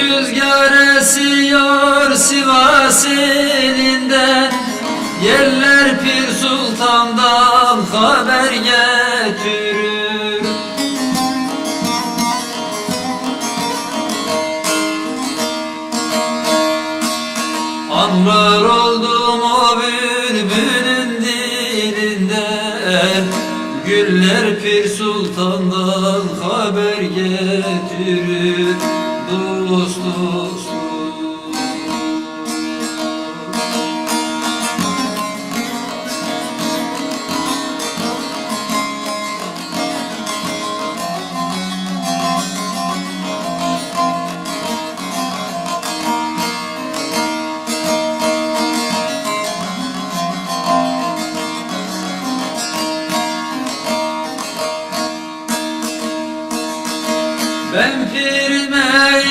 rüzgar esiyor Sivas elinden, yerler Pir Sultan'dan haber getirir. Anlar oldum o bülbülün dilinden, güller Pir Sultan'dan haber getirir. Dost dost ben pirime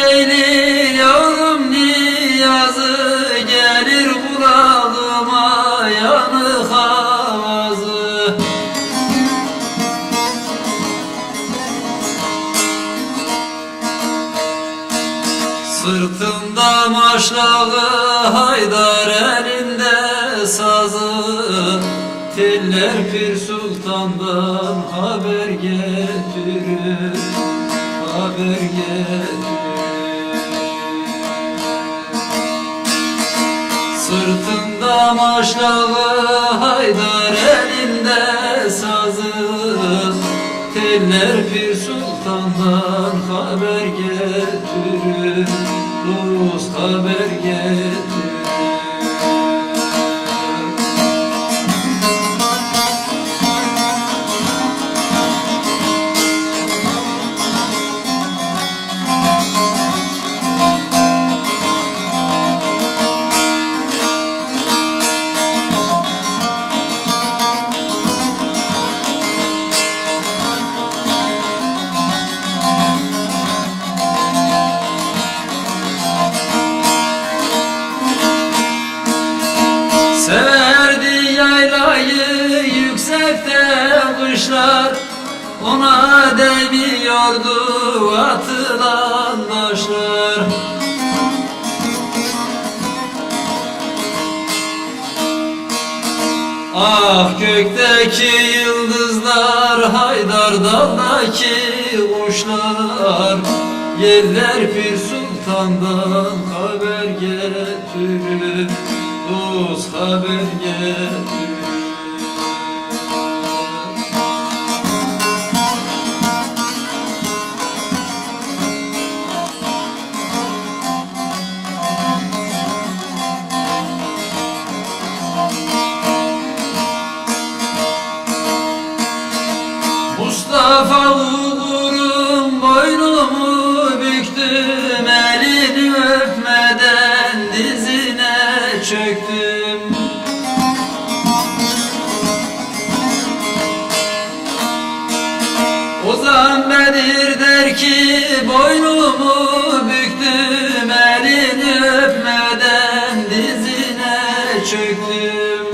eğiliyorum niyazı, gelir kulağıma yanık avazı. Sırtımda maşrağı, Haydar elinde sazı, teller Pir Sultan'dan haber getirir, haber getirir. Sırtında maşrağı, Haydar elinde sazı, teller Pir Sultan'dan haber getirir. Dost haber getirir. Severdi yaylayı yüksekte kuşlar, ona değmiyordu atılan taşlar. Ah gökteki yıldızlar, Haydar dağdaki kuşlar, yerler Pir Sultan'dan haber getirir. Dost haber getirir. Mustafa uğurum boynumu büktüm, elini öpmeden dizine çöktüm. Ozan Bedir der ki boynumu büktüm, elini öpmeden dizine çöktüm.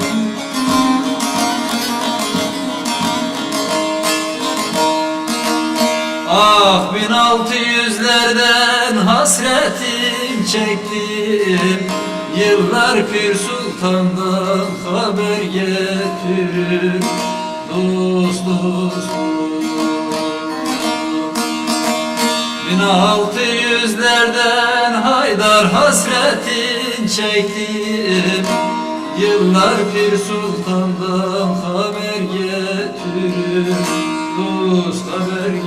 Ah 1600'lerden hasretim çektim, yıllar Pir Sultan'dan haber getirir. Dost dost 1600'lerden Haydar hasretin çektim, yıllar Pir Sultan'dan haber getirir. Dost haber getirir.